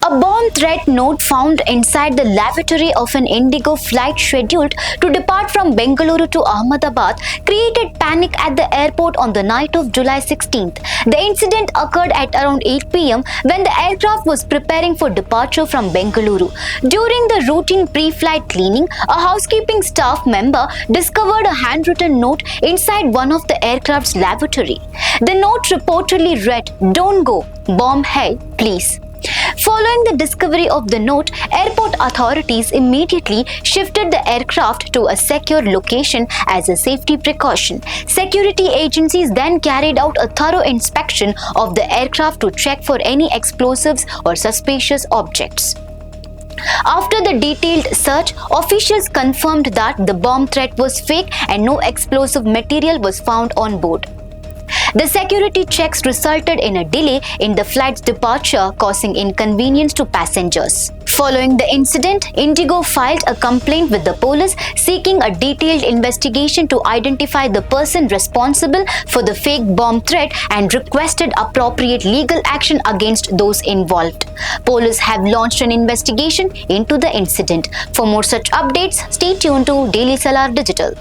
A bomb threat note found inside the lavatory of an IndiGo flight scheduled to depart from Bengaluru to Ahmedabad created panic at the airport on the night of July 16th. The incident occurred at around 8 p.m. when the aircraft was preparing for departure from Bengaluru. During the routine pre-flight cleaning, a housekeeping staff member discovered a handwritten note inside one of the aircraft's lavatory. The note reportedly read, "Don't go, bomb hai, please." Following the discovery of the note, airport authorities immediately shifted the aircraft to a secure location as a safety precaution. Security agencies then carried out a thorough inspection of the aircraft to check for any explosives or suspicious objects. After the detailed search, officials confirmed that the bomb threat was fake and no explosive material was found on board. The security checks resulted in a delay in the flight's departure, causing inconvenience to passengers. Following the incident, IndiGo filed a complaint with the police seeking a detailed investigation to identify the person responsible for the fake bomb threat and requested appropriate legal action against those involved. Police have launched an investigation into the incident. For more such updates, stay tuned to Daily Salar Digital.